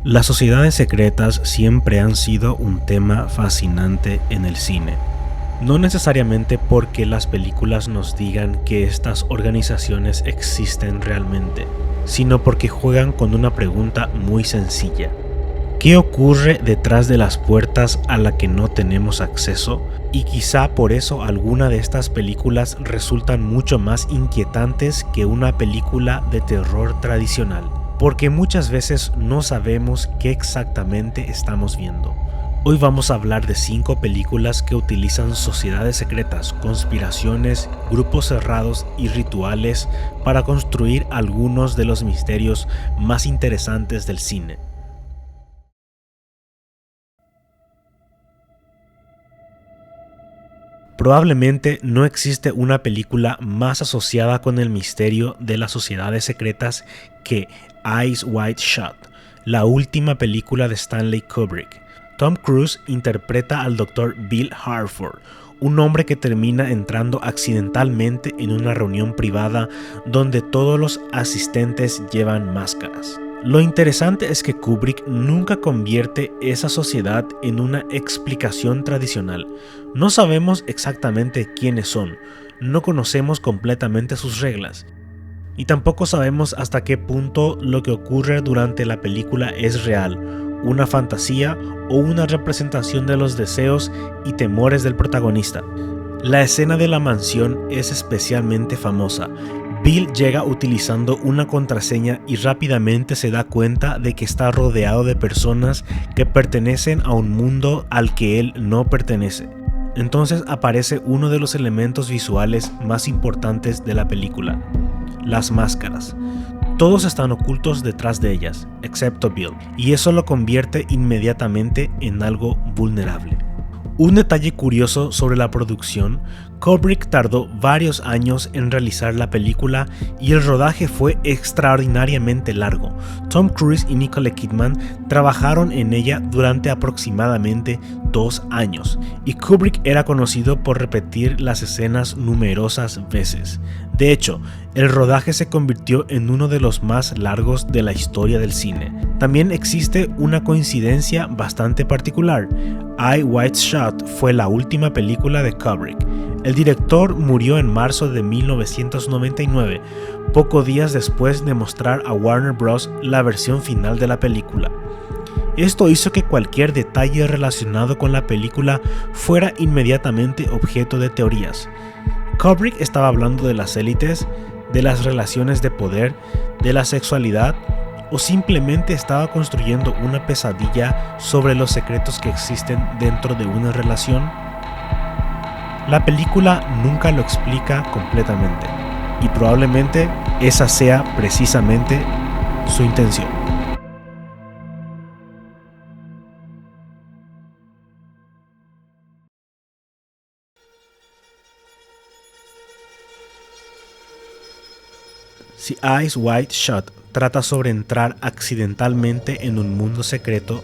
Las sociedades secretas siempre han sido un tema fascinante en el cine. No necesariamente porque las películas nos digan que estas organizaciones existen realmente, sino porque juegan con una pregunta muy sencilla. ¿Qué ocurre detrás de las puertas a la que no tenemos acceso? Y quizá por eso alguna de estas películas resultan mucho más inquietantes que una película de terror tradicional, porque muchas veces no sabemos qué exactamente estamos viendo. Hoy vamos a hablar de 5 películas que utilizan sociedades secretas, conspiraciones, grupos cerrados y rituales para construir algunos de los misterios más interesantes del cine. Probablemente no existe una película más asociada con el misterio de las sociedades secretas que Eyes Wide Shut, la última película de Stanley Kubrick. Tom Cruise interpreta al Dr. Bill Harford, un hombre que termina entrando accidentalmente en una reunión privada donde todos los asistentes llevan máscaras. Lo interesante es que Kubrick nunca convierte esa sociedad en una explicación tradicional. No sabemos exactamente quiénes son, no conocemos completamente sus reglas, y tampoco sabemos hasta qué punto lo que ocurre durante la película es real, una fantasía o una representación de los deseos y temores del protagonista. La escena de la mansión es especialmente famosa. Bill llega utilizando una contraseña y rápidamente se da cuenta de que está rodeado de personas que pertenecen a un mundo al que él no pertenece. Entonces aparece uno de los elementos visuales más importantes de la película: las máscaras. Todos están ocultos detrás de ellas, excepto Bill, y eso lo convierte inmediatamente en algo vulnerable. Un detalle curioso sobre la producción: Kubrick tardó varios años en realizar la película y el rodaje fue extraordinariamente largo. Tom Cruise y Nicole Kidman trabajaron en ella durante aproximadamente 2 años, y Kubrick era conocido por repetir las escenas numerosas veces. De hecho, el rodaje se convirtió en uno de los más largos de la historia del cine. También existe una coincidencia bastante particular. Eyes Wide Shut fue la última película de Kubrick. El director murió en marzo de 1999, pocos días después de mostrar a Warner Bros. La versión final de la película. Esto hizo que cualquier detalle relacionado con la película fuera inmediatamente objeto de teorías. Kubrick estaba hablando de las élites, de las relaciones de poder, de la sexualidad, o simplemente estaba construyendo una pesadilla sobre los secretos que existen dentro de una relación. La película nunca lo explica completamente, y probablemente esa sea precisamente su intención. Si Eyes Wide Shut trata sobre entrar accidentalmente en un mundo secreto,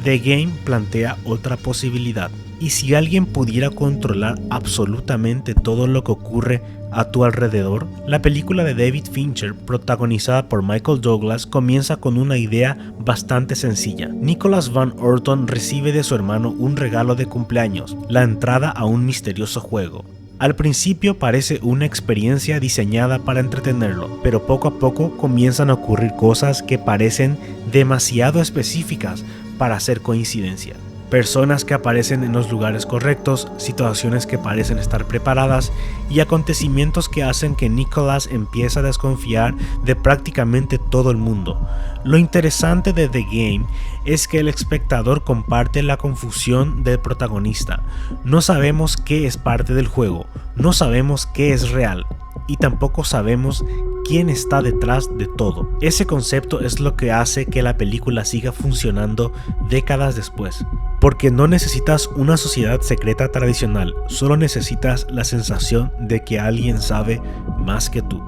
The Game plantea otra posibilidad. ¿Y si alguien pudiera controlar absolutamente todo lo que ocurre a tu alrededor? La película de David Fincher, protagonizada por Michael Douglas, comienza con una idea bastante sencilla. Nicholas Van Orton recibe de su hermano un regalo de cumpleaños: la entrada a un misterioso juego. Al principio parece una experiencia diseñada para entretenerlo, pero poco a poco comienzan a ocurrir cosas que parecen demasiado específicas para ser coincidencia. Personas que aparecen en los lugares correctos, situaciones que parecen estar preparadas y acontecimientos que hacen que Nicholas empiece a desconfiar de prácticamente todo el mundo. Lo interesante de The Game es que el espectador comparte la confusión del protagonista. No sabemos qué es parte del juego, no sabemos qué es real, y tampoco sabemos quién está detrás de todo. Ese concepto es lo que hace que la película siga funcionando décadas después. Porque no necesitas una sociedad secreta tradicional, solo necesitas la sensación de que alguien sabe más que tú.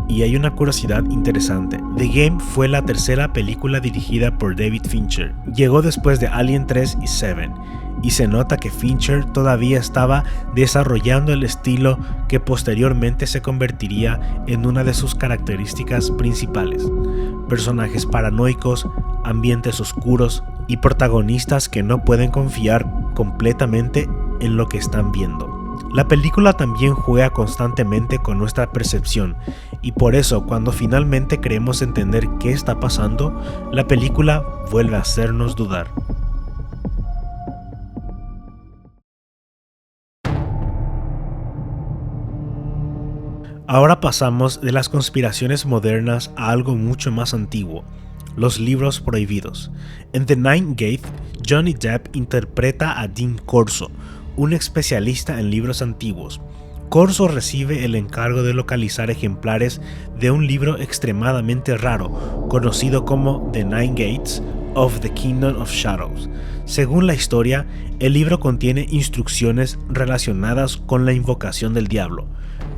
Y hay una curiosidad interesante: The Game fue la tercera película dirigida por David Fincher. Llegó después de Alien 3 y Seven, y se nota que Fincher todavía estaba desarrollando el estilo que posteriormente se convertiría en una de sus características principales. personajes paranoicos, ambientes oscuros y protagonistas que no pueden confiar completamente en lo que están viendo. La película también juega constantemente con nuestra percepción y por eso cuando finalmente creemos entender qué está pasando, la película vuelve a hacernos dudar. Ahora pasamos de las conspiraciones modernas a algo mucho más antiguo, los libros prohibidos. En The Ninth Gate, Johnny Depp interpreta a Dean Corso, un especialista en libros antiguos. Corso recibe el encargo de localizar ejemplares de un libro extremadamente raro, conocido como The Nine Gates of the Kingdom of Shadows. Según la historia, el libro contiene instrucciones relacionadas con la invocación del diablo.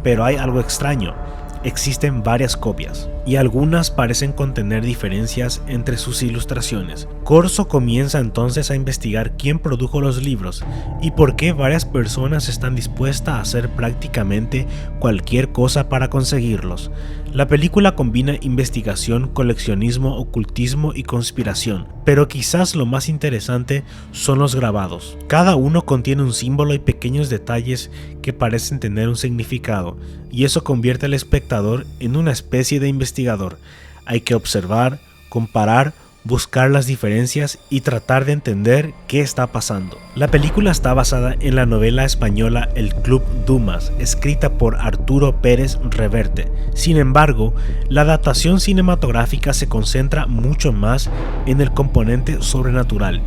Pero hay algo extraño, existen varias copias, y algunas parecen contener diferencias entre sus ilustraciones. Corso comienza entonces a investigar quién produjo los libros y por qué varias personas están dispuestas a hacer prácticamente cualquier cosa para conseguirlos. La película combina investigación, coleccionismo, ocultismo y conspiración, pero quizás lo más interesante son los grabados. Cada uno contiene un símbolo y pequeños detalles que parecen tener un significado, y eso convierte al espectador en una especie de investigador. Hay que observar, comparar, buscar las diferencias y tratar de entender qué está pasando. La película está basada en la novela española El Club Dumas, escrita por Arturo Pérez Reverte. Sin embargo, la adaptación cinematográfica se concentra mucho más en el componente sobrenatural,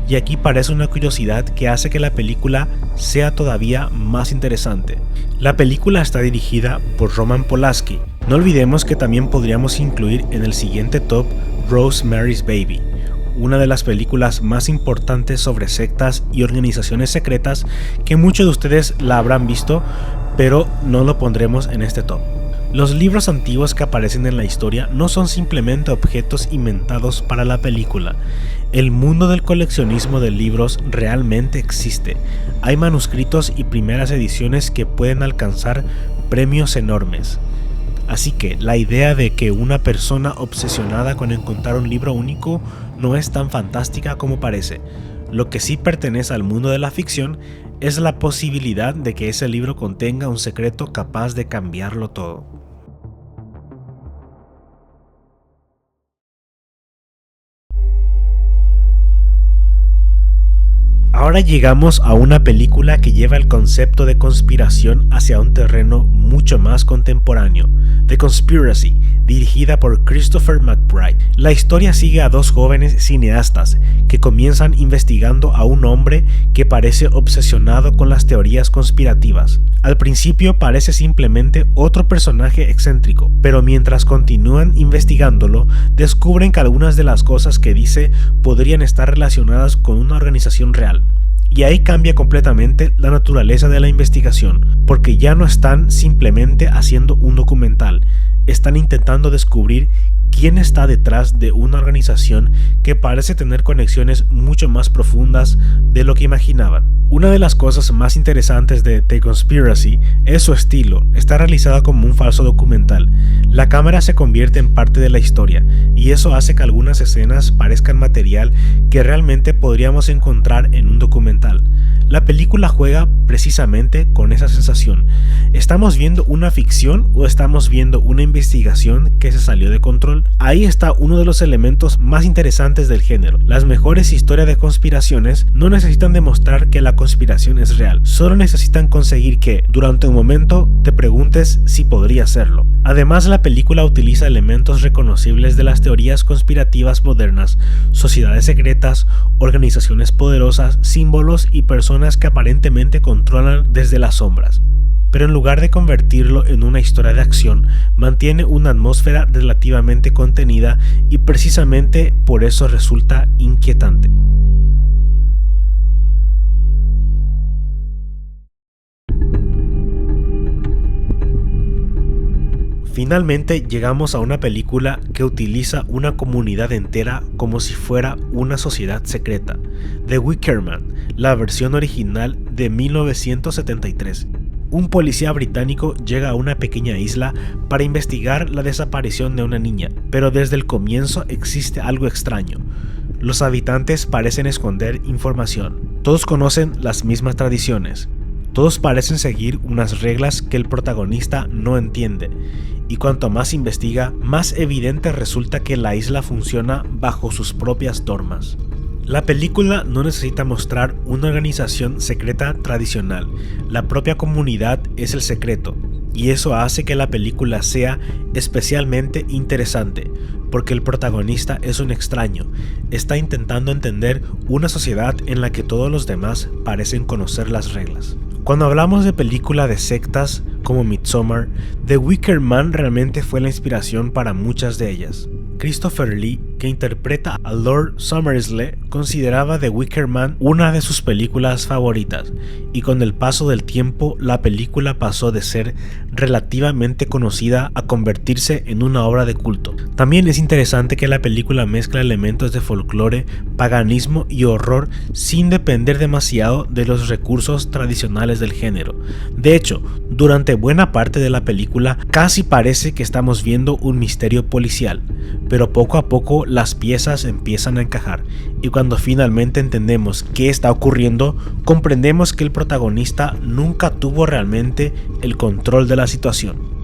y aquí parece una curiosidad que hace que la película sea todavía más interesante. La película está dirigida por Roman Polanski. No olvidemos que también podríamos incluir en el siguiente top Rosemary's Baby, una de las películas más importantes sobre sectas y organizaciones secretas que muchos de ustedes la habrán visto, pero no lo pondremos en este top. Los libros antiguos que aparecen en la historia no son simplemente objetos inventados para la película. El mundo del coleccionismo de libros realmente existe. Hay manuscritos y primeras ediciones que pueden alcanzar premios enormes. Así que la idea de que una persona obsesionada con encontrar un libro único no es tan fantástica como parece. Lo que sí pertenece al mundo de la ficción es la posibilidad de que ese libro contenga un secreto capaz de cambiarlo todo. Ahora llegamos a una película que lleva el concepto de conspiración hacia un terreno mucho más contemporáneo, The Conspiracy, dirigida por Christopher McBride. La historia sigue a dos jóvenes cineastas que comienzan investigando a un hombre que parece obsesionado con las teorías conspirativas. Al principio parece simplemente otro personaje excéntrico, pero mientras continúan investigándolo, descubren que algunas de las cosas que dice podrían estar relacionadas con una organización real. Y ahí cambia completamente la naturaleza de la investigación, porque ya no están simplemente haciendo un documental, están intentando descubrir quién está detrás de una organización que parece tener conexiones mucho más profundas de lo que imaginaban. Una de las cosas más interesantes de The Conspiracy es su estilo. Está realizada como un falso documental. La cámara se convierte en parte de la historia, y eso hace que algunas escenas parezcan material que realmente podríamos encontrar en un documental. La película juega precisamente con esa sensación. ¿Estamos viendo una ficción o estamos viendo una investigación que se salió de control? Ahí está uno de los elementos más interesantes del género. Las mejores historias de conspiraciones no necesitan demostrar que la conspiración es real, solo necesitan conseguir que, durante un momento, te preguntes si podría serlo. Además, la película utiliza elementos reconocibles de las teorías conspirativas modernas, sociedades secretas, organizaciones poderosas, símbolos y personas que aparentemente controlan desde las sombras. Pero en lugar de convertirlo en una historia de acción, mantiene una atmósfera relativamente contenida y precisamente por eso resulta inquietante. Finalmente llegamos a una película que utiliza una comunidad entera como si fuera una sociedad secreta, The Wicker Man, la versión original de 1973. Un policía británico llega a una pequeña isla para investigar la desaparición de una niña, pero desde el comienzo existe algo extraño. Los habitantes parecen esconder información. Todos conocen las mismas tradiciones. Todos parecen seguir unas reglas que el protagonista no entiende. Y cuanto más investiga, más evidente resulta que la isla funciona bajo sus propias normas. La película no necesita mostrar una organización secreta tradicional, la propia comunidad es el secreto, y eso hace que la película sea especialmente interesante, porque el protagonista es un extraño, está intentando entender una sociedad en la que todos los demás parecen conocer las reglas. Cuando hablamos de película de sectas como Midsommar, The Wicker Man realmente fue la inspiración para muchas de ellas. Christopher Lee, que interpreta a Lord Summersle, consideraba The Wicker Man una de sus películas favoritas, y con el paso del tiempo la película pasó de ser relativamente conocida a convertirse en una obra de culto. También es interesante que la película mezcla elementos de folclore, paganismo y horror sin depender demasiado de los recursos tradicionales del género. De hecho, durante buena parte de la película casi parece que estamos viendo un misterio policial, pero poco a poco las piezas empiezan a encajar, y cuando finalmente entendemos qué está ocurriendo, comprendemos que el protagonista nunca tuvo realmente el control de la situación.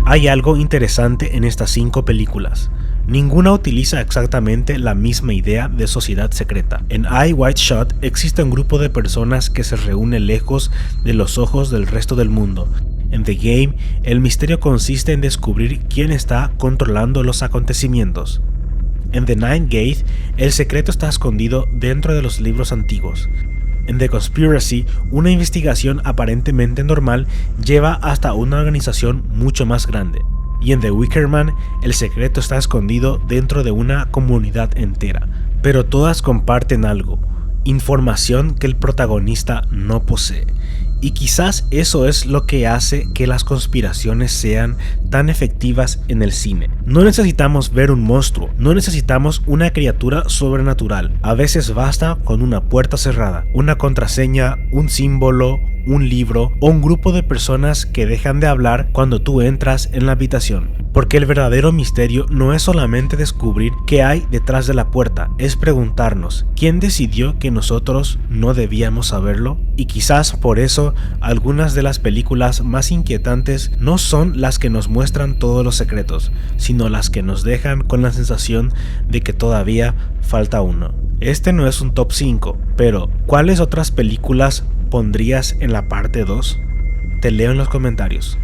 Hay algo interesante en estas 5 películas. Ninguna utiliza exactamente la misma idea de sociedad secreta. En Eyes Wide Shut existe un grupo de personas que se reúne lejos de los ojos del resto del mundo. En The Game, el misterio consiste en descubrir quién está controlando los acontecimientos. En The Ninth Gate, el secreto está escondido dentro de los libros antiguos. En The Conspiracy, una investigación aparentemente normal lleva hasta una organización mucho más grande. Y en The Wicker Man, el secreto está escondido dentro de una comunidad entera. Pero todas comparten algo, información que el protagonista no posee. Y quizás eso es lo que hace que las conspiraciones sean tan efectivas en el cine. No necesitamos ver un monstruo, no necesitamos una criatura sobrenatural. A veces basta con una puerta cerrada, una contraseña, un símbolo, un libro o un grupo de personas que dejan de hablar cuando tú entras en la habitación. Porque el verdadero misterio no es solamente descubrir qué hay detrás de la puerta, es preguntarnos, ¿quién decidió que nosotros no debíamos saberlo? Y quizás por eso algunas de las películas más inquietantes no son las que nos muestran todos los secretos, sino las que nos dejan con la sensación de que todavía falta uno. Este no es un top 5, pero ¿cuáles otras películas pondrías en la parte 2? Te leo en los comentarios.